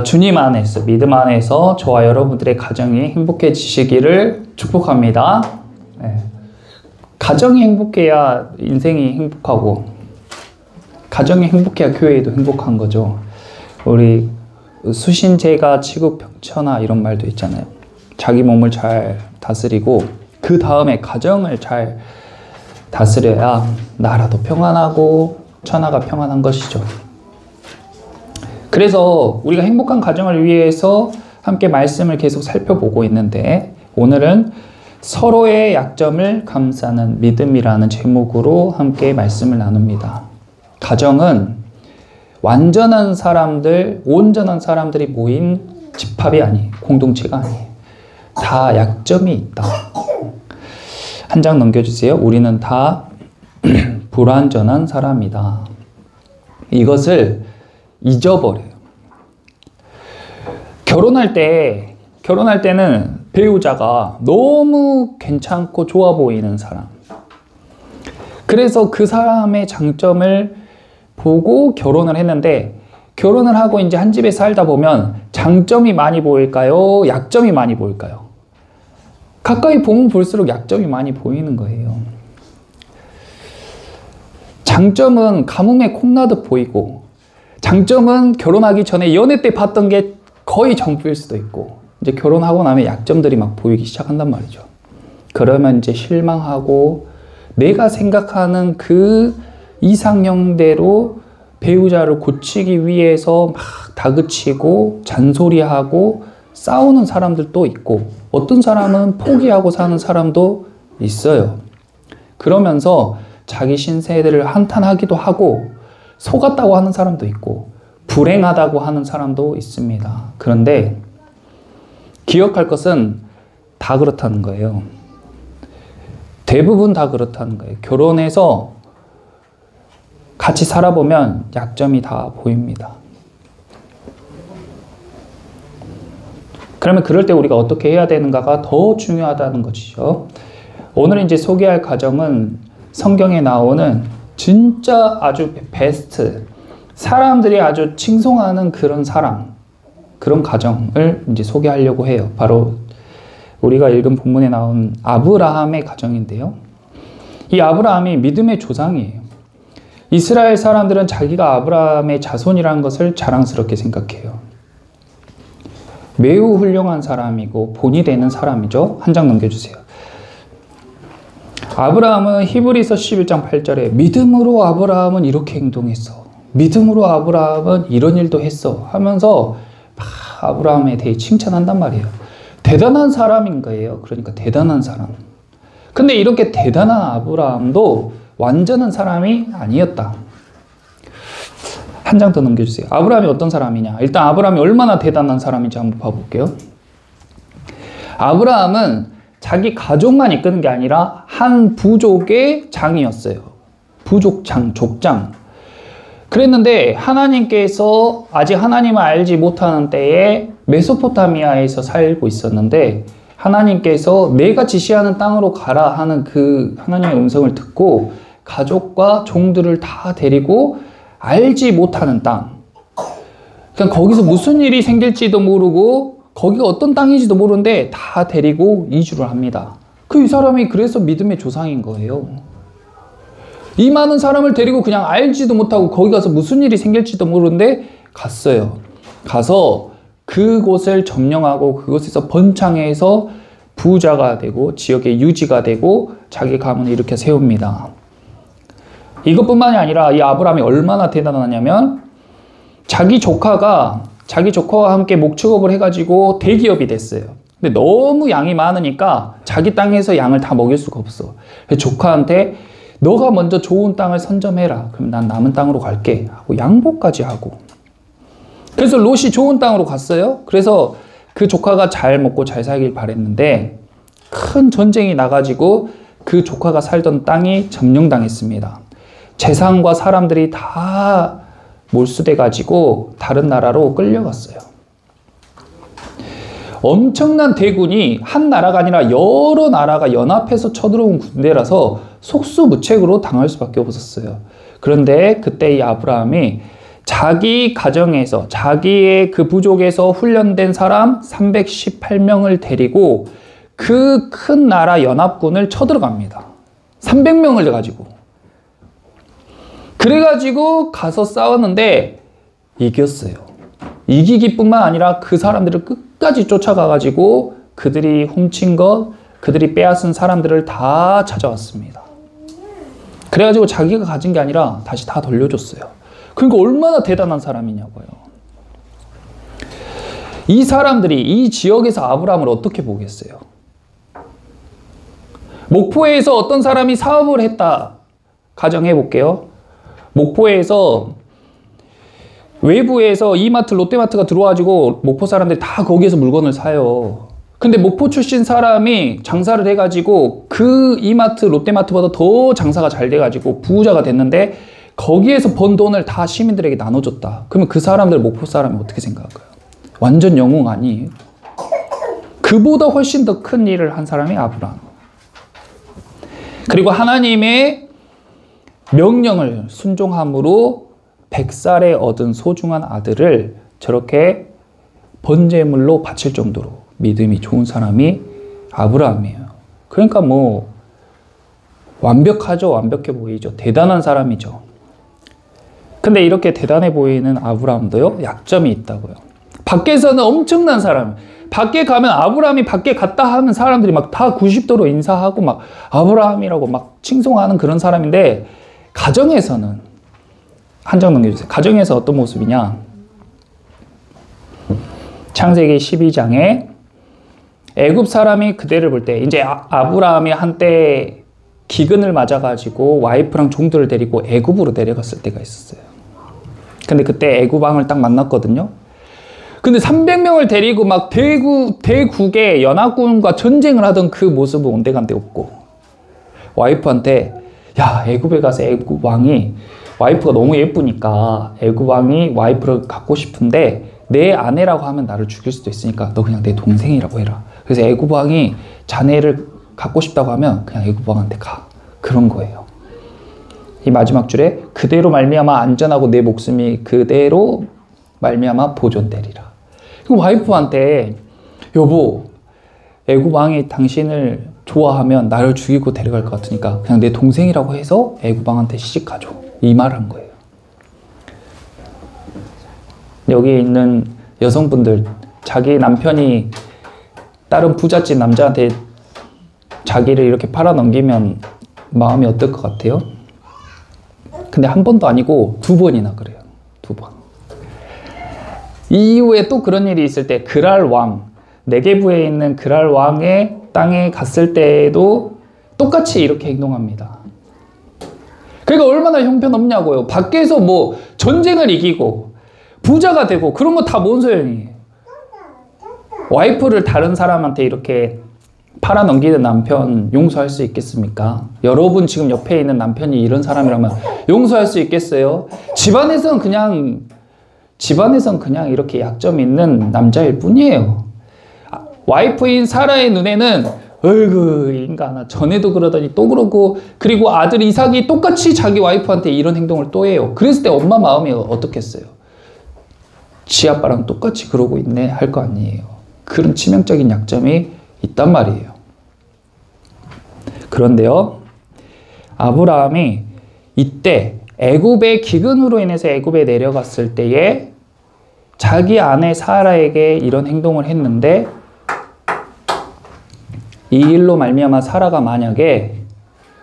주님 안에서, 믿음 안에서 저와 여러분들의 가정이 행복해지시기를 축복합니다. 네. 가정이 행복해야 인생이 행복하고, 가정이 행복해야 교회도 행복한 거죠. 우리 수신제가 치국평천하 이런 말도 있잖아요. 자기 몸을 잘 다스리고 그 다음에 가정을 잘 다스려야 나라도 평안하고 천하가 평안한 것이죠. 그래서 우리가 행복한 가정을 위해서 함께 말씀을 계속 살펴보고 있는데, 오늘은 서로의 약점을 감싸는 믿음이라는 제목으로 함께 말씀을 나눕니다. 가정은 완전한 사람들, 온전한 사람들이 모인 집합이 아니에요. 공동체가 아니에요. 다 약점이 있다. 한 장 넘겨주세요. 우리는 다 불완전한 사람이다. 이것을 잊어버려요. 결혼할 때는 배우자가 너무 괜찮고 좋아 보이는 사람. 그래서 그 사람의 장점을 보고 결혼을 했는데, 결혼을 하고 이제 한 집에 살다 보면 장점이 많이 보일까요? 약점이 많이 보일까요? 가까이 보면 볼수록 약점이 많이 보이는 거예요. 장점은 가뭄에 콩나듯 보이고, 장점은 결혼하기 전에 연애 때 봤던 게 거의 전부일 수도 있고, 이제 결혼하고 나면 약점들이 막 보이기 시작한단 말이죠. 그러면 이제 실망하고 내가 생각하는 그 이상형대로 배우자를 고치기 위해서 막 다그치고 잔소리하고 싸우는 사람들도 있고, 어떤 사람은 포기하고 사는 사람도 있어요. 그러면서 자기 신세들을 한탄하기도 하고 속았다고 하는 사람도 있고 불행하다고 하는 사람도 있습니다. 그런데 기억할 것은 다 그렇다는 거예요. 대부분 다 그렇다는 거예요. 결혼해서 같이 살아보면 약점이 다 보입니다. 그러면 그럴 때 우리가 어떻게 해야 되는가가 더 중요하다는 것이죠. 오늘 이제 소개할 가정은 성경에 나오는 진짜 아주 베스트, 사람들이 아주 칭송하는 그런 사랑, 그런 가정을 이제 소개하려고 해요. 바로 우리가 읽은 본문에 나온 아브라함의 가정인데요. 이 아브라함이 믿음의 조상이에요. 이스라엘 사람들은 자기가 아브라함의 자손이라는 것을 자랑스럽게 생각해요. 매우 훌륭한 사람이고 본이 되는 사람이죠. 한 장 넘겨주세요. 아브라함은 히브리서 11장 8절에 믿음으로 아브라함은 이렇게 행동했어. 믿음으로 아브라함은 이런 일도 했어. 하면서 아브라함에 대해 칭찬한단 말이에요. 대단한 사람인 거예요. 그러니까 대단한 사람. 근데 이렇게 대단한 아브라함도 완전한 사람이 아니었다. 한 장 더 넘겨주세요. 아브라함이 어떤 사람이냐. 일단 아브라함이 얼마나 대단한 사람인지 한번 봐볼게요. 아브라함은 자기 가족만 이끄는 게 아니라 한 부족의 장이었어요. 부족장, 족장. 그랬는데 하나님께서 아직 하나님을 알지 못하는 때에 메소포타미아에서 살고 있었는데, 하나님께서 내가 지시하는 땅으로 가라 하는 그 하나님의 음성을 듣고 가족과 종들을 다 데리고 알지 못하는 땅, 그러니까 거기서 무슨 일이 생길지도 모르고 거기가 어떤 땅인지도 모르는데 다 데리고 이주를 합니다. 이 사람이 그래서 믿음의 조상인 거예요. 이 많은 사람을 데리고 그냥 알지도 못하고 거기 가서 무슨 일이 생길지도 모르는데 갔어요. 가서 그곳을 점령하고 그곳에서 번창해서 부자가 되고 지역의 유지가 되고 자기 가문을 일으켜 세웁니다. 이것뿐만이 아니라 이 아브라함이 얼마나 대단하냐면, 자기 조카와 함께 목축업을 해가지고 대기업이 됐어요. 근데 너무 양이 많으니까 자기 땅에서 양을 다 먹일 수가 없어. 그래서 조카한테 너가 먼저 좋은 땅을 선점해라. 그럼 난 남은 땅으로 갈게 하고 양보까지 하고. 그래서 롯이 좋은 땅으로 갔어요. 그래서 그 조카가 잘 먹고 잘 살길 바랬는데 큰 전쟁이 나가지고 그 조카가 살던 땅이 점령당했습니다. 재산과 사람들이 다 몰수돼 가지고 다른 나라로 끌려갔어요. 엄청난 대군이 한 나라가 아니라 여러 나라가 연합해서 쳐들어온 군대라서 속수무책으로 당할 수밖에 없었어요. 그런데 그때 이 아브라함이 자기 가정에서, 자기의 그 부족에서 훈련된 사람 318명을 데리고 그 큰 나라 연합군을 쳐들어갑니다. 300명을 가지고. 그래가지고 가서 싸웠는데 이겼어요. 이기기뿐만 아니라 그 사람들을 끝까지 쫓아가가지고 그들이 훔친 것, 그들이 빼앗은 사람들을 다 찾아왔습니다. 그래가지고 자기가 가진 게 아니라 다시 다 돌려줬어요. 그러니까 얼마나 대단한 사람이냐고요. 이 사람들이 이 지역에서 아브라함을 어떻게 보겠어요? 목포에서 어떤 사람이 사업을 했다. 가정해 볼게요. 목포에서 외부에서 이마트, 롯데마트가 들어와가지고 목포 사람들이 다 거기에서 물건을 사요. 근데 목포 출신 사람이 장사를 해가지고 그 이마트, 롯데마트보다 더 장사가 잘 돼가지고 부자가 됐는데 거기에서 번 돈을 다 시민들에게 나눠줬다. 그러면 그 사람들, 목포 사람이 어떻게 생각할까요? 완전 영웅 아니에요? 그보다 훨씬 더 큰 일을 한 사람이 아브라함. 그리고 하나님의 명령을 순종함으로 100살에 얻은 소중한 아들을 저렇게 번제물로 바칠 정도로 믿음이 좋은 사람이 아브라함이에요. 그러니까 뭐 완벽하죠. 완벽해 보이죠. 대단한 사람이죠. 근데 이렇게 대단해 보이는 아브라함도요, 약점이 있다고요. 밖에서는 엄청난 사람, 밖에 가면 아브라함이 밖에 갔다 하면 사람들이 막 다 90도로 인사하고 막 아브라함이라고 막 칭송하는 그런 사람인데, 가정에서는, 한 장 넘겨주세요. 가정에서 어떤 모습이냐? 창세기 12장에 애굽 사람이 그대를 볼 때, 이제 아브라함이 한때 기근을 맞아가지고 와이프랑 종들을 데리고 애굽으로 내려갔을 때가 있었어요. 근데 그때 애굽 왕을 딱 만났거든요. 근데 300명을 데리고 막 대국의 연합군과 전쟁을 하던 그 모습은 온데간데 없고, 와이프한테 야, 애굽에 가서 애굽 왕이, 와이프가 너무 예쁘니까 애굽 왕이 와이프를 갖고 싶은데 내 아내라고 하면 나를 죽일 수도 있으니까 너 그냥 내 동생이라고 해라. 그래서 애굽 왕이 자네를 갖고 싶다고 하면 그냥 애굽 왕한테 가. 그런 거예요. 이 마지막 줄에 그대로 말미암아 안전하고 내 목숨이 그대로 말미암아 보존되리라. 그럼 와이프한테 여보, 애굽 왕이 당신을 좋아하면 나를 죽이고 데려갈 것 같으니까 그냥 내 동생이라고 해서 애굽 왕한테 시집가줘. 이 말을 한 거예요. 여기 있는 여성분들, 자기 남편이 다른 부잣집 남자한테 자기를 이렇게 팔아넘기면 마음이 어떨 것 같아요? 근데 한 번도 아니고 2번이나 그래요. 2번. 이후에 또 그런 일이 있을 때 그랄 왕, 네게부에 있는 그랄 왕의 땅에 갔을 때에도 똑같이 이렇게 행동합니다. 그러니까 얼마나 형편없냐고요. 밖에서 뭐 전쟁을 이기고 부자가 되고 그런 거 다 뭔 소용이에요. 와이프를 다른 사람한테 이렇게 팔아넘기는 남편 용서할 수 있겠습니까? 여러분 지금 옆에 있는 남편이 이런 사람이라면 용서할 수 있겠어요? 집안에선 그냥 이렇게 약점 있는 남자일 뿐이에요. 와이프인 사라의 눈에는 어이구 인간아, 전에도 그러더니 또 그러고, 그리고 아들 이삭이 똑같이 자기 와이프한테 이런 행동을 또 해요. 그랬을 때 엄마 마음이 어떻겠어요? 지 아빠랑 똑같이 그러고 있네 할 거 아니에요. 그런 치명적인 약점이 있단 말이에요. 그런데요, 아브라함이 이때 애굽의 기근으로 인해서 애굽에 내려갔을 때에 자기 아내 사라에게 이런 행동을 했는데, 이 일로 말미암아 사라가 만약에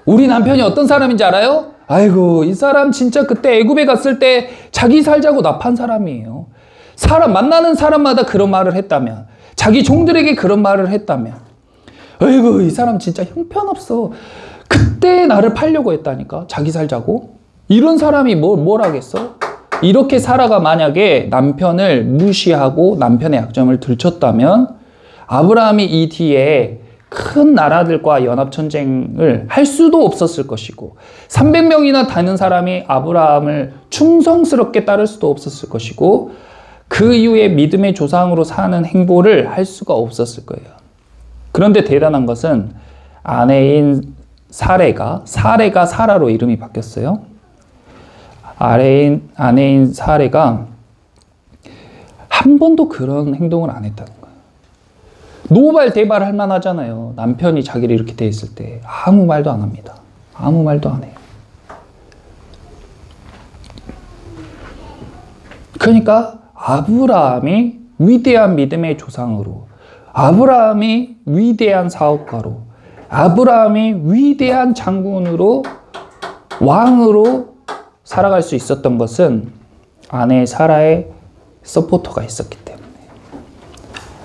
우리 남편이 어떤 사람인지 알아요? 아이고 이 사람 진짜 그때 애굽에 갔을 때 자기 살자고 납한 사람이에요. 사람 만나는 사람마다 그런 말을 했다면, 자기 종들에게 그런 말을 했다면, 아이고 이 사람 진짜 형편없어. 그때 나를 팔려고 했다니까, 자기 살자고. 이런 사람이 뭘 하겠어? 이렇게 사라가 만약에 남편을 무시하고 남편의 약점을 들췄다면 아브라함이 이 뒤에 큰 나라들과 연합전쟁을 할 수도 없었을 것이고, 300명이나 되는 사람이 아브라함을 충성스럽게 따를 수도 없었을 것이고, 그 이후에 믿음의 조상으로 사는 행보를 할 수가 없었을 거예요. 그런데 대단한 것은 아내인 사라가 사라로 이름이 바뀌었어요. 아내인 사례가 한 번도 그런 행동을 안 했다는 거예요. 노발대발 할 만하잖아요. 남편이 자기를 이렇게 돼 있을 때 아무 말도 안 합니다. 아무 말도 안 해요. 그러니까 아브라함이 위대한 믿음의 조상으로, 아브라함이 위대한 사업가로, 아브라함이 위대한 장군으로, 왕으로 살아갈 수 있었던 것은 아내 사라의 서포터가 있었기 때문에,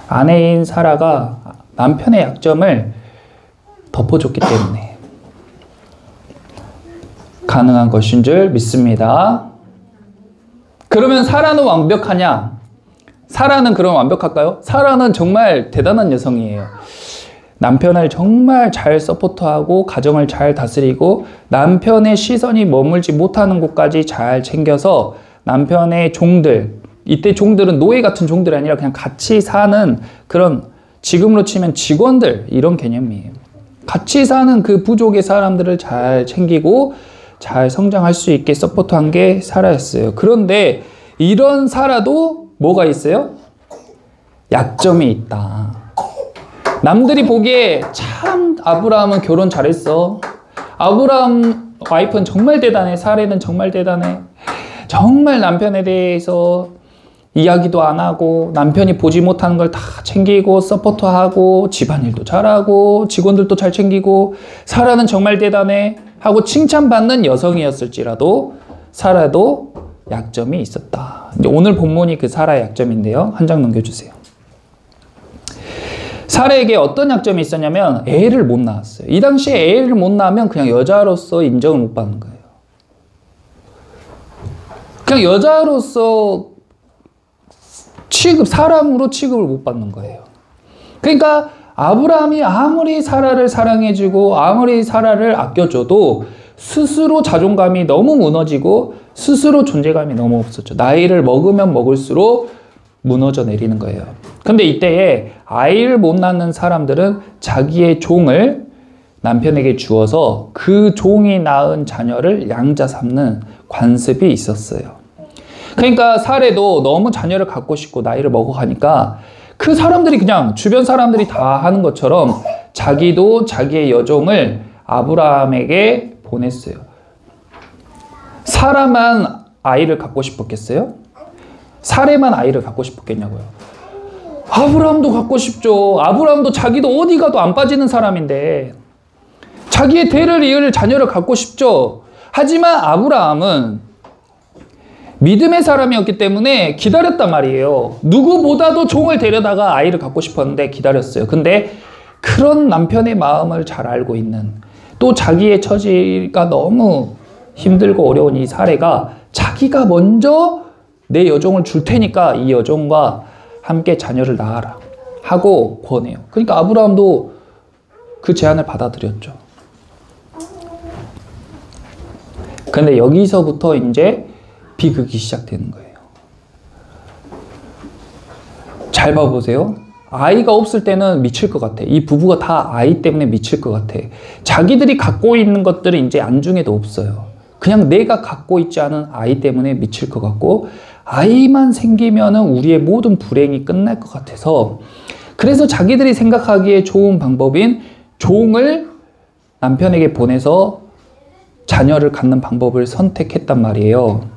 아내인 사라가 남편의 약점을 덮어줬기 때문에 가능한 것인 줄 믿습니다. 그러면 사라는 완벽하냐? 사라는 그럼 완벽할까요? 사라는 정말 대단한 여성이에요. 남편을 정말 잘 서포트하고 가정을 잘 다스리고 남편의 시선이 머물지 못하는 곳까지 잘 챙겨서 남편의 종들, 이때 종들은 노예 같은 종들이 아니라 그냥 같이 사는 그런, 지금으로 치면 직원들, 이런 개념이에요. 같이 사는 그 부족의 사람들을 잘 챙기고 잘 성장할 수 있게 서포트한 게 사라였어요. 그런데 이런 사라도 뭐가 있어요? 약점이 있다. 남들이 보기에 참 아브라함은 결혼 잘했어. 아브라함 와이프는 정말 대단해. 사라는 정말 대단해. 정말 남편에 대해서 이야기도 안 하고 남편이 보지 못하는 걸 다 챙기고 서포트하고 집안일도 잘하고 직원들도 잘 챙기고 사라는 정말 대단해 하고 칭찬받는 여성이었을지라도 사라도 약점이 있었다. 이제 오늘 본문이 그 사라의 약점인데요. 한 장 넘겨주세요. 사라에게 어떤 약점이 있었냐면 애를 못 낳았어요. 이 당시에 애를 못 낳으면 그냥 여자로서 인정을 못 받는 거예요. 그냥 여자로서 사람으로 취급을 못 받는 거예요. 그러니까 아브라함이 아무리 사라를 사랑해주고 아무리 사라를 아껴줘도 스스로 자존감이 너무 무너지고 스스로 존재감이 너무 없었죠. 나이를 먹으면 먹을수록 무너져 내리는 거예요. 근데 이때에 아이를 못 낳는 사람들은 자기의 종을 남편에게 주어서 그 종이 낳은 자녀를 양자 삼는 관습이 있었어요. 그러니까 사례도 너무 자녀를 갖고 싶고 나이를 먹어가니까 그 사람들이 그냥 주변 사람들이 다 하는 것처럼 자기도 자기의 여종을 아브라함에게 보냈어요. 사라만 아이를 갖고 싶었겠어요? 사례만 아이를 갖고 싶었겠냐고요? 아브라함도 갖고 싶죠. 아브라함도 자기도 어디 가도 안 빠지는 사람인데 자기의 대를 이을 자녀를 갖고 싶죠. 하지만 아브라함은 믿음의 사람이었기 때문에 기다렸단 말이에요. 누구보다도 종을 데려다가 아이를 갖고 싶었는데 기다렸어요. 근데 그런 남편의 마음을 잘 알고 있는, 또 자기의 처지가 너무 힘들고 어려운 이 사례가 자기가 먼저 내 여종을 줄 테니까 이 여종과 함께 자녀를 낳아라 하고 권해요. 그러니까 아브라함도 그 제안을 받아들였죠. 근데 여기서부터 이제 비극이 시작되는 거예요. 잘 봐보세요. 아이가 없을 때는 미칠 것 같아. 이 부부가 다 아이 때문에 미칠 것 같아. 자기들이 갖고 있는 것들은 이제 안중에도 없어요. 그냥 내가 갖고 있지 않은 아이 때문에 미칠 것 같고, 아이만 생기면은 우리의 모든 불행이 끝날 것 같아서, 그래서 자기들이 생각하기에 좋은 방법인 종을 남편에게 보내서 자녀를 갖는 방법을 선택했단 말이에요.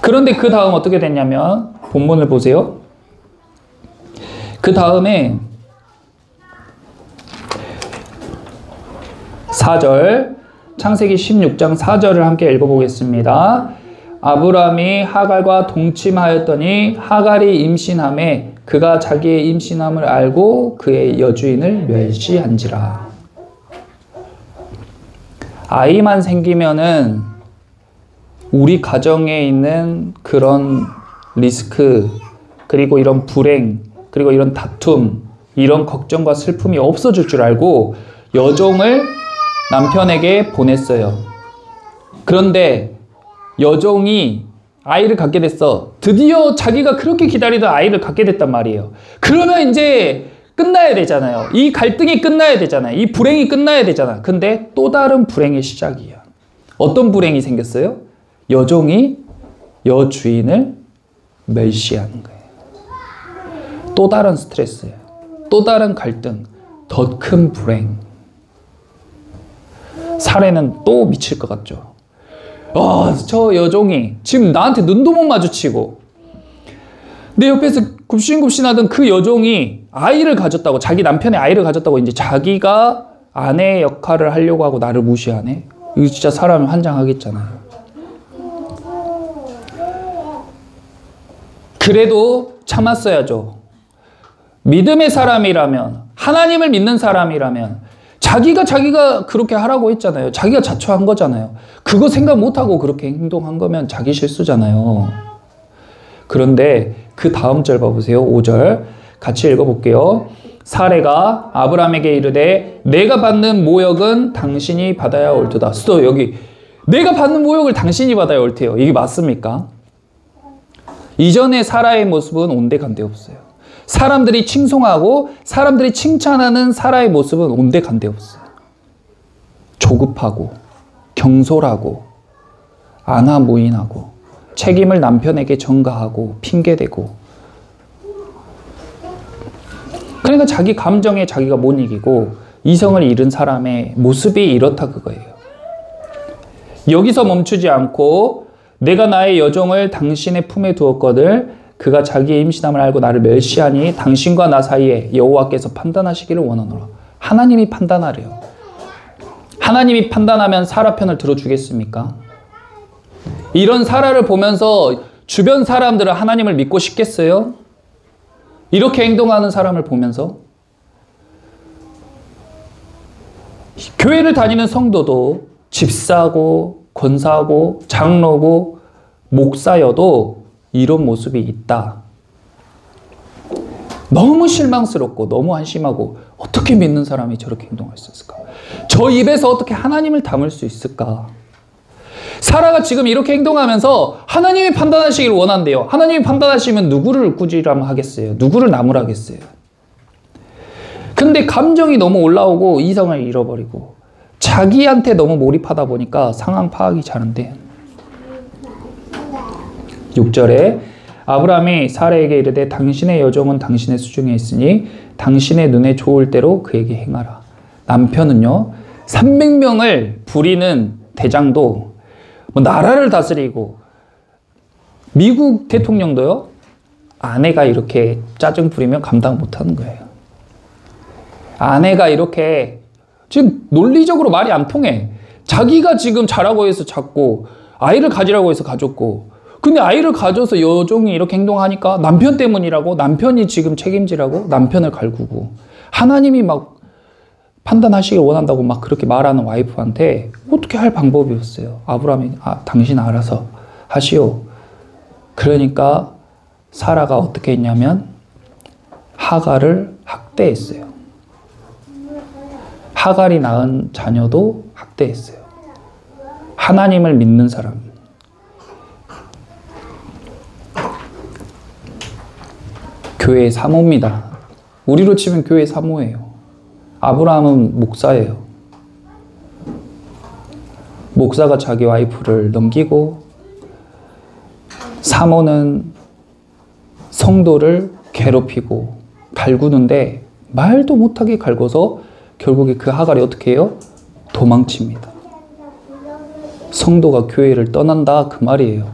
그런데 그 다음 어떻게 됐냐면 본문을 보세요. 그 다음에 4절, 창세기 16장 4절을 함께 읽어보겠습니다. 아브라함이 하갈과 동침하였더니 하갈이 임신하매 그가 자기의 임신함을 알고 그의 여주인을 멸시한지라. 아이만 생기면은 우리 가정에 있는 그런 리스크, 그리고 이런 불행, 그리고 이런 다툼, 이런 걱정과 슬픔이 없어질 줄 알고 여종을 남편에게 보냈어요. 그런데 여종이 아이를 갖게 됐어. 드디어 자기가 그렇게 기다리던 아이를 갖게 됐단 말이에요. 그러면 이제 끝나야 되잖아요. 이 갈등이 끝나야 되잖아요. 이 불행이 끝나야 되잖아. 근데 또 다른 불행의 시작이야. 어떤 불행이 생겼어요? 여종이 여주인을 멸시하는 거예요. 또 다른 스트레스예요. 또 다른 갈등, 더 큰 불행. 사례는 또 미칠 것 같죠. 저 여종이 지금 나한테 눈도 못 마주치고 내 옆에서 굽신굽신하던 그 여종이 아이를 가졌다고, 자기 남편의 아이를 가졌다고 이제 자기가 아내의 역할을 하려고 하고 나를 무시하네? 이거 진짜 사람이 환장하겠잖아요. 그래도 참았어야죠. 믿음의 사람이라면, 하나님을 믿는 사람이라면 자기가 그렇게 하라고 했잖아요. 자기가 자초한 거잖아요. 그거 생각 못하고 그렇게 행동한 거면 자기 실수잖아요. 그런데 그 다음 절 봐보세요. 5절 같이 읽어볼게요. 사레가 아브라함에게 이르되 내가 받는 모욕은 당신이 받아야 옳도다. 여기 내가 받는 모욕을 당신이 받아야 옳대요. 이게 맞습니까? 이전에 사라의 모습은 온데간데 없어요. 사람들이 칭송하고 사람들이 칭찬하는 사라의 모습은 온데간데 없어요. 조급하고 경솔하고 안하무인하고 책임을 남편에게 전가하고 핑계대고, 그러니까 자기 감정에 자기가 못 이기고 이성을 잃은 사람의 모습이 이렇다 그거예요. 여기서 멈추지 않고 내가 나의 여종을 당신의 품에 두었거늘 그가 자기의 임신함을 알고 나를 멸시하니 당신과 나 사이에 여호와께서 판단하시기를 원하노라. 하나님이 판단하래요. 하나님이 판단하면 사라 편을 들어주겠습니까? 이런 사라를 보면서 주변 사람들은 하나님을 믿고 싶겠어요? 이렇게 행동하는 사람을 보면서 교회를 다니는 성도도 집사고 권사고 장로고 목사여도 이런 모습이 있다. 너무 실망스럽고 너무 한심하고 어떻게 믿는 사람이 저렇게 행동할 수 있을까? 저 입에서 어떻게 하나님을 담을 수 있을까? 사라가 지금 이렇게 행동하면서 하나님이 판단하시길 원한대요. 하나님이 판단하시면 누구를 꾸지람하겠어요? 누구를 나무라겠어요? 근데 감정이 너무 올라오고 이성을 잃어버리고 자기한테 너무 몰입하다 보니까 상황 파악이 잘 안 돼요. 6절에 아브라함이 사라에게 이르되 당신의 여종은 당신의 수중에 있으니 당신의 눈에 좋을 대로 그에게 행하라. 남편은요 300명을 부리는 대장도 나라를 다스리고 미국 대통령도요 아내가 이렇게 짜증 부리면 감당 못하는 거예요. 아내가 이렇게 지금 논리적으로 말이 안 통해. 자기가 지금 자라고 해서 잡고 아이를 가지라고 해서 가졌고, 근데 아이를 가져서 여종이 이렇게 행동하니까 남편 때문이라고, 남편이 지금 책임지라고 남편을 갈구고, 하나님이 막 판단하시길 원한다고 막 그렇게 말하는 와이프한테 어떻게 할 방법이 없어요. 아브라함이 당신 알아서 하시오. 그러니까 사라가 어떻게 했냐면 하갈을 학대했어요. 하갈이 낳은 자녀도 학대했어요. 하나님을 믿는 사람. 교회의 사모입니다. 우리로 치면 교회의 사모예요. 아브라함은 목사예요. 목사가 자기 와이프를 넘기고, 사모는 성도를 괴롭히고 갈구는데 말도 못하게 갈궈서 결국에 그 하갈이 어떻게 해요? 도망칩니다. 성도가 교회를 떠난다 그 말이에요.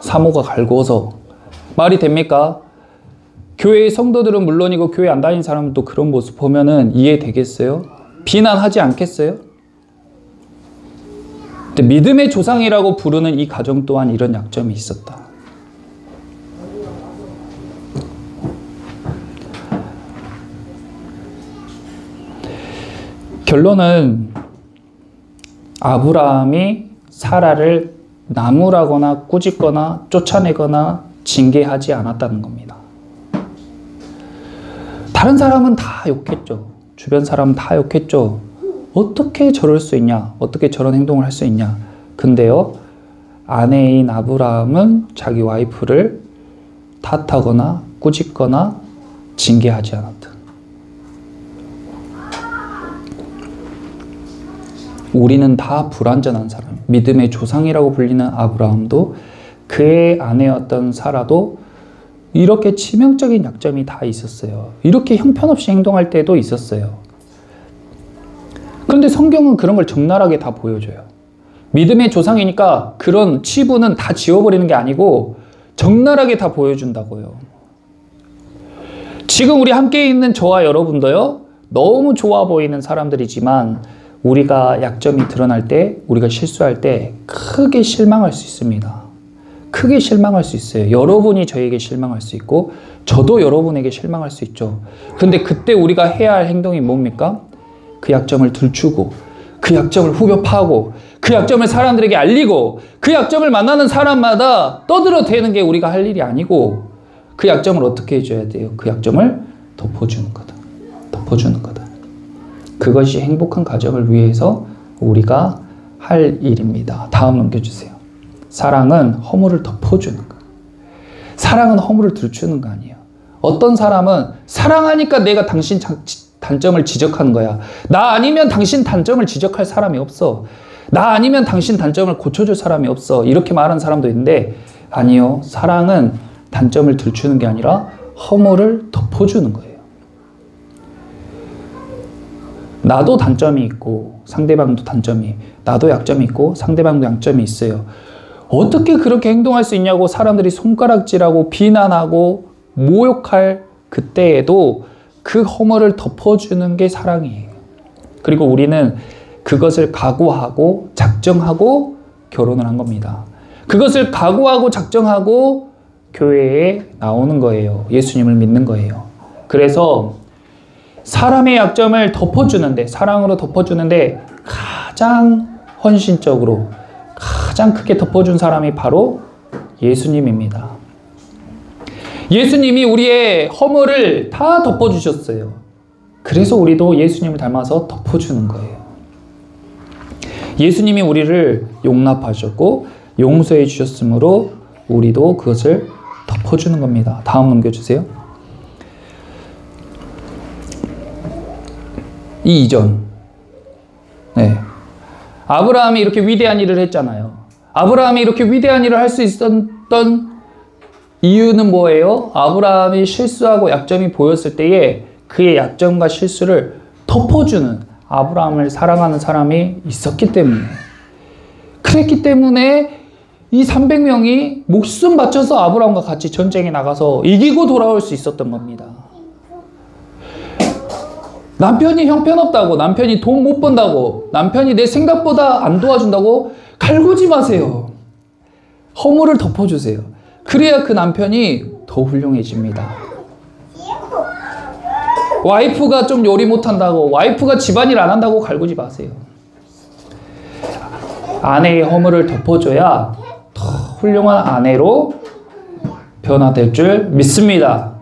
사모가 갈구어서. 말이 됩니까? 교회의 성도들은 물론이고 교회 안 다니는 사람들도 그런 모습 보면은 이해되겠어요? 비난하지 않겠어요? 근데 믿음의 조상이라고 부르는 이 가정 또한 이런 약점이 있었다. 결론은 아브라함이 사라를 나무라거나 꾸짖거나 쫓아내거나 징계하지 않았다는 겁니다. 다른 사람은 다 욕했죠. 주변 사람은 다 욕했죠. 어떻게 저럴 수 있냐? 어떻게 저런 행동을 할 수 있냐? 근데요, 아내인 아브라함은 자기 와이프를 탓하거나 꾸짖거나 징계하지 않았다. 우리는 다 불완전한 사람. 믿음의 조상이라고 불리는 아브라함도 그의 아내였던 사라도 이렇게 치명적인 약점이 다 있었어요. 이렇게 형편없이 행동할 때도 있었어요. 그런데 성경은 그런 걸 적나라하게 다 보여줘요. 믿음의 조상이니까 그런 치부는 다 지워버리는 게 아니고 적나라하게 다 보여준다고요. 지금 우리 함께 있는 저와 여러분도요, 너무 좋아 보이는 사람들이지만 우리가 약점이 드러날 때, 우리가 실수할 때 크게 실망할 수 있습니다. 크게 실망할 수 있어요. 여러분이 저에게 실망할 수 있고 저도 여러분에게 실망할 수 있죠. 근데 그때 우리가 해야 할 행동이 뭡니까? 그 약점을 들추고 그 약점을 후벼 파고 그 약점을 사람들에게 알리고 그 약점을 만나는 사람마다 떠들어대는 게 우리가 할 일이 아니고 그 약점을 어떻게 해줘야 돼요? 그 약점을 덮어주는 거다. 덮어주는 거다. 그것이 행복한 가정을 위해서 우리가 할 일입니다. 다음 넘겨주세요. 사랑은 허물을 덮어주는 거. 사랑은 허물을 들추는 거 아니에요. 어떤 사람은 사랑하니까 내가 당신 단점을 지적하는 거야. 나 아니면 당신 단점을 지적할 사람이 없어. 나 아니면 당신 단점을 고쳐줄 사람이 없어. 이렇게 말하는 사람도 있는데 아니요. 사랑은 단점을 들추는 게 아니라 허물을 덮어주는 거예요. 나도 단점이 있고 상대방도 단점이, 나도 약점이 있고 상대방도 약점이 있어요. 어떻게 그렇게 행동할 수 있냐고 사람들이 손가락질하고 비난하고 모욕할 그때에도 그 허물을 덮어주는 게 사랑이에요. 그리고 우리는 그것을 각오하고 작정하고 결혼을 한 겁니다. 그것을 각오하고 작정하고 교회에 나오는 거예요. 예수님을 믿는 거예요. 그래서 사람의 약점을 덮어주는데, 사랑으로 덮어주는데 가장 헌신적으로 가장 크게 덮어준 사람이 바로 예수님입니다. 예수님이 우리의 허물을 다 덮어주셨어요. 그래서 우리도 예수님을 닮아서 덮어주는 거예요. 예수님이 우리를 용납하셨고 용서해 주셨으므로 우리도 그것을 덮어주는 겁니다. 다음 넘겨주세요. 이 이전. 네. 아브라함이 이렇게 위대한 일을 했잖아요. 아브라함이 이렇게 위대한 일을 할 수 있었던 이유는 뭐예요? 아브라함이 실수하고 약점이 보였을 때에 그의 약점과 실수를 덮어주는 아브라함을 사랑하는 사람이 있었기 때문에, 그랬기 때문에 이 300명이 목숨 바쳐서 아브라함과 같이 전쟁에 나가서 이기고 돌아올 수 있었던 겁니다. 남편이 형편없다고, 남편이 돈 못 번다고, 남편이 내 생각보다 안 도와준다고 갈구지 마세요. 허물을 덮어주세요. 그래야 그 남편이 더 훌륭해집니다. 와이프가 좀 요리 못한다고, 와이프가 집안일 안 한다고 갈구지 마세요. 아내의 허물을 덮어줘야 더 훌륭한 아내로 변화될 줄 믿습니다.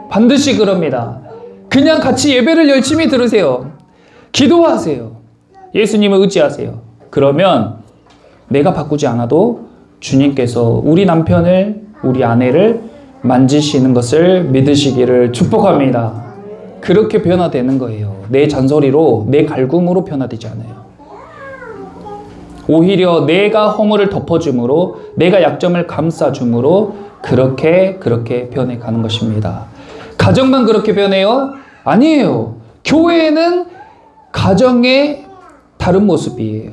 반드시 그럽니다. 그냥 같이 예배를 열심히 들으세요. 기도하세요. 예수님을 의지하세요. 그러면 내가 바꾸지 않아도 주님께서 우리 남편을, 우리 아내를 만지시는 것을 믿으시기를 축복합니다. 그렇게 변화되는 거예요. 내 잔소리로, 내 갈굼으로 변화되지 않아요. 오히려 내가 허물을 덮어줌으로, 내가 약점을 감싸줌으로 그렇게 변해가는 것입니다. 가정만 그렇게 변해요? 아니에요. 교회는 가정의 다른 모습이에요.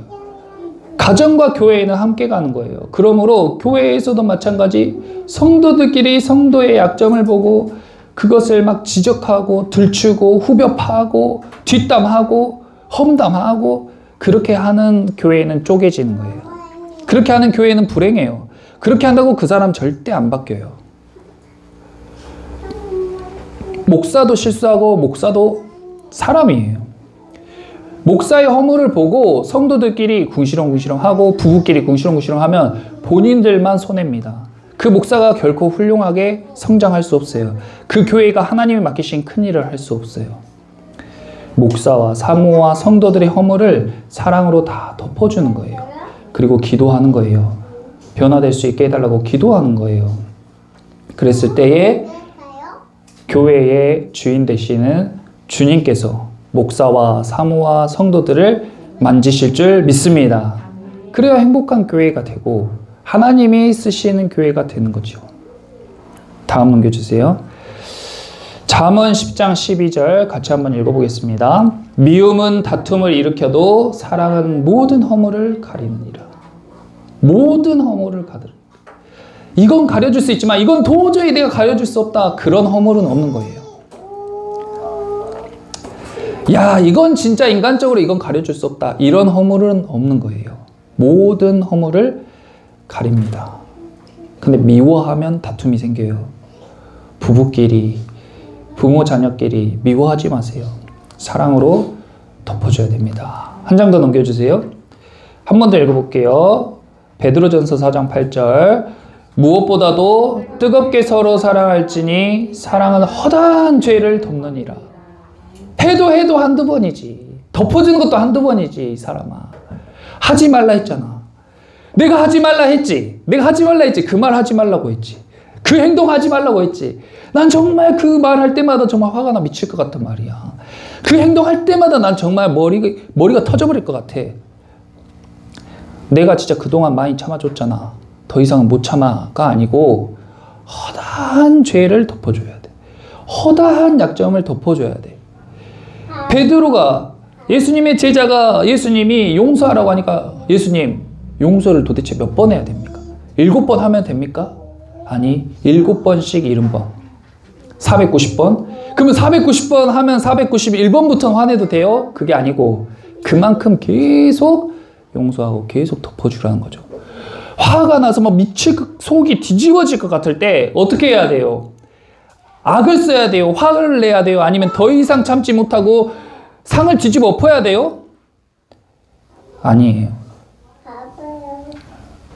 가정과 교회는 함께 가는 거예요. 그러므로 교회에서도 마찬가지 성도들끼리 성도의 약점을 보고 그것을 막 지적하고 들추고 후벼 파고 뒷담하고 험담하고 그렇게 하는 교회는 쪼개지는 거예요. 그렇게 하는 교회는 불행해요. 그렇게 한다고 그 사람 절대 안 바뀌어요. 목사도 실수하고 목사도 사람이에요. 목사의 허물을 보고 성도들끼리 궁시렁궁시렁하고 부부끼리 궁시렁궁시렁하면 본인들만 손해입니다. 그 목사가 결코 훌륭하게 성장할 수 없어요. 그 교회가 하나님이 맡기신 큰 일을 할 수 없어요. 목사와 사모와 성도들의 허물을 사랑으로 다 덮어주는 거예요. 그리고 기도하는 거예요. 변화될 수 있게 해달라고 기도하는 거예요. 그랬을 때에 교회의 주인 되시는 주님께서 목사와 사모와 성도들을 만지실 줄 믿습니다. 그래야 행복한 교회가 되고 하나님이 쓰시는 교회가 되는 거죠. 다음 넘겨주세요. 잠언 10장 12절 같이 한번 읽어보겠습니다. 미움은 다툼을 일으켜도 사랑은 모든 허물을 가리느니라. 모든 허물을 가리느니라. 이건 가려줄 수 있지만 이건 도저히 내가 가려줄 수 없다. 그런 허물은 없는 거예요. 야, 이건 진짜 인간적으로 이건 가려줄 수 없다. 이런 허물은 없는 거예요. 모든 허물을 가립니다. 근데 미워하면 다툼이 생겨요. 부부끼리, 부모 자녀끼리 미워하지 마세요. 사랑으로 덮어줘야 됩니다. 한 장 더 넘겨주세요. 한 번 더 읽어볼게요. 베드로전서 4장 8절. 무엇보다도 뜨겁게 서로 사랑할지니 사랑은 허다한 죄를 덮느니라. 해도 한두 번이지. 덮어주는 것도 한두 번이지, 이 사람아. 하지 말라 했잖아. 내가 하지 말라 했지. 내가 하지 말라 했지. 그 말 하지 말라고 했지. 그 행동 하지 말라고 했지. 난 정말 그 말 할 때마다 정말 화가 나 미칠 것 같단 말이야. 그 행동할 때마다 난 정말 머리가 터져버릴 것 같아. 내가 진짜 그동안 많이 참아줬잖아. 더 이상은 못 참아가 아니고 허다한 죄를 덮어줘야 돼. 허다한 약점을 덮어줘야 돼. 베드로가 예수님의 제자가 예수님이 용서하라고 하니까 예수님 용서를 도대체 몇 번 해야 됩니까? 7번 하면 됩니까? 아니 7번씩 70번 490번? 그러면 490번 하면 491번부터는 화내도 돼요? 그게 아니고 그만큼 계속 용서하고 계속 덮어주라는 거죠. 화가 나서 막 속이 뒤집어질 것 같을 때 어떻게 해야 돼요? 악을 써야 돼요? 화를 내야 돼요? 아니면 더 이상 참지 못하고 상을 뒤집어 엎어야 돼요? 아니에요.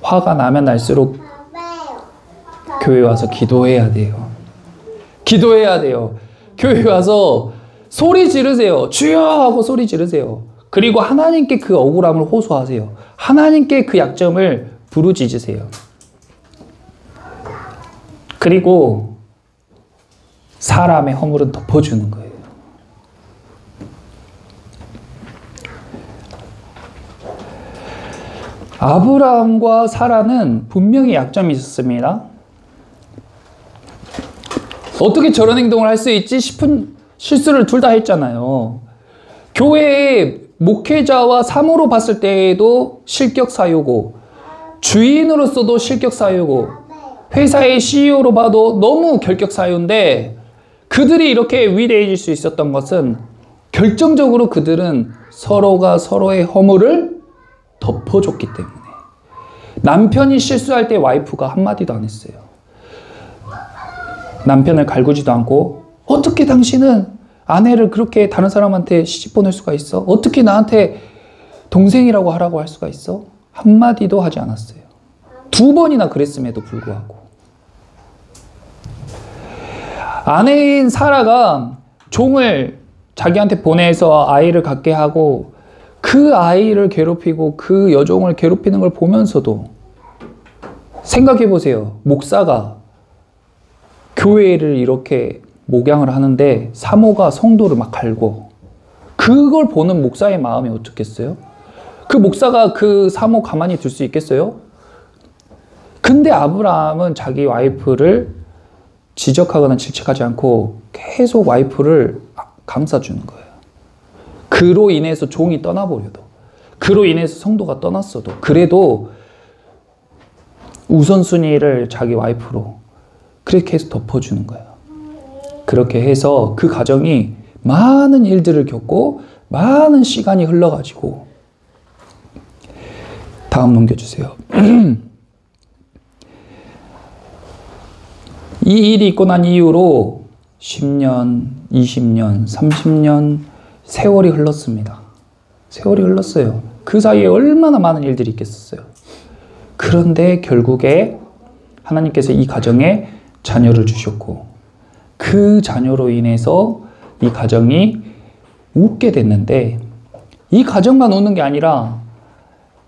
화가 나면 날수록 교회 와서 기도해야 돼요. 기도해야 돼요. 교회 와서 소리 지르세요. 주여 하고 소리 지르세요. 그리고 하나님께 그 억울함을 호소하세요. 하나님께 그 약점을 부르짖으세요. 그리고 사람의 허물은 덮어주는 거예요. 아브라함과 사라는 분명히 약점이 있었습니다. 어떻게 저런 행동을 할 수 있지 싶은 실수를 둘 다 했잖아요. 교회의 목회자와 사모로 봤을 때에도 실격 사유고 주인으로서도 실격 사유고 회사의 CEO로 봐도 너무 결격 사유인데 그들이 이렇게 위대해질 수 있었던 것은 결정적으로 그들은 서로가 서로의 허물을 덮어줬기 때문에. 남편이 실수할 때 와이프가 한마디도 안 했어요. 남편을 갈구지도 않고 어떻게 당신은 아내를 그렇게 다른 사람한테 시집 보낼 수가 있어? 어떻게 나한테 동생이라고 하라고 할 수가 있어? 한마디도 하지 않았어요. 2번이나 그랬음에도 불구하고. 아내인 사라가 종을 자기한테 보내서 아이를 갖게 하고 그 아이를 괴롭히고 그 여종을 괴롭히는 걸 보면서도 생각해 보세요. 목사가 교회를 이렇게 목양을 하는데 사모가 성도를 막 갈고 그걸 보는 목사의 마음이 어떻겠어요? 그 목사가 그 사모 가만히 둘 수 있겠어요? 근데 아브라함은 자기 와이프를 지적하거나 질책하지 않고 계속 와이프를 감싸주는 거예요. 그로 인해서 종이 떠나버려도, 그로 인해서 성도가 떠났어도, 그래도 우선순위를 자기 와이프로 그렇게 해서 덮어주는 거예요. 그렇게 해서 그 가정이 많은 일들을 겪고 많은 시간이 흘러가지고 다음 넘겨주세요. 이 일이 있고 난 이후로 10년, 20년, 30년 세월이 흘렀습니다. 세월이 흘렀어요. 그 사이에 얼마나 많은 일들이 있겠었어요. 그런데 결국에 하나님께서 이 가정에 자녀를 주셨고 그 자녀로 인해서 이 가정이 웃게 됐는데 이 가정만 웃는 게 아니라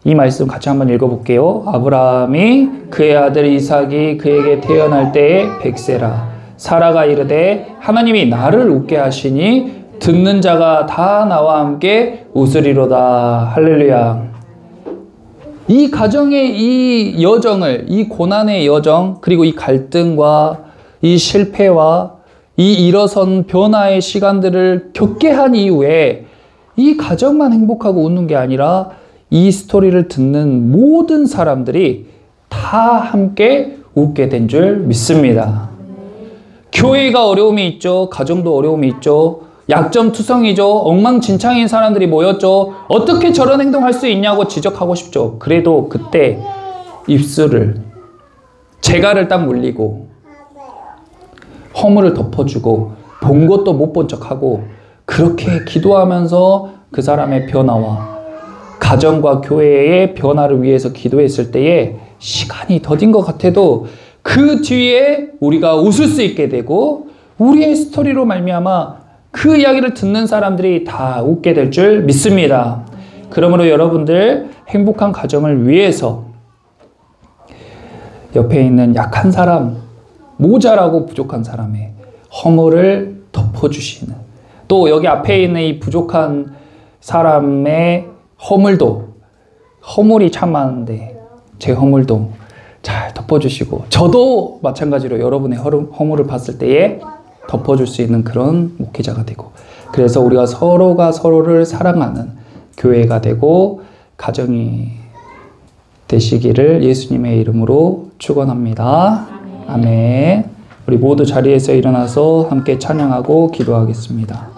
이 말씀 같이 한번 읽어볼게요. 아브라함이 그의 아들 이삭이 그에게 태어날 때에 100세라 사라가 이르되 하나님이 나를 웃게 하시니 듣는 자가 다 나와 함께 웃으리로다. 할렐루야. 이 가정의 이 여정을, 이 고난의 여정, 그리고 이 갈등과 이 실패와 이 일어선 변화의 시간들을 겪게 한 이후에 이 가정만 행복하고 웃는 게 아니라 이 스토리를 듣는 모든 사람들이 다 함께 웃게 된 줄 믿습니다. 교회가 어려움이 있죠. 가정도 어려움이 있죠. 약점투성이죠. 엉망진창인 사람들이 모였죠. 어떻게 저런 행동할 수 있냐고 지적하고 싶죠. 그래도 그때 입술을, 재갈을 딱 물리고 허물을 덮어주고 본 것도 못 본 척하고 그렇게 기도하면서 그 사람의 변화와 가정과 교회의 변화를 위해서 기도했을 때에 시간이 더딘 것 같아도 그 뒤에 우리가 웃을 수 있게 되고 우리의 스토리로 말미암아 그 이야기를 듣는 사람들이 다 웃게 될 줄 믿습니다. 그러므로 여러분들 행복한 가정을 위해서 옆에 있는 약한 사람, 모자라고 부족한 사람의 허물을 덮어주시는, 또 여기 앞에 있는 이 부족한 사람의 허물이 참 많은데 제 허물도 잘 덮어주시고 저도 마찬가지로 여러분의 허물을 봤을 때에 덮어줄 수 있는 그런 목회자가 되고, 그래서 우리가 서로가 서로를 사랑하는 교회가 되고 가정이 되시기를 예수님의 이름으로 축원합니다. 아멘. 우리 모두 자리에서 일어나서 함께 찬양하고 기도하겠습니다.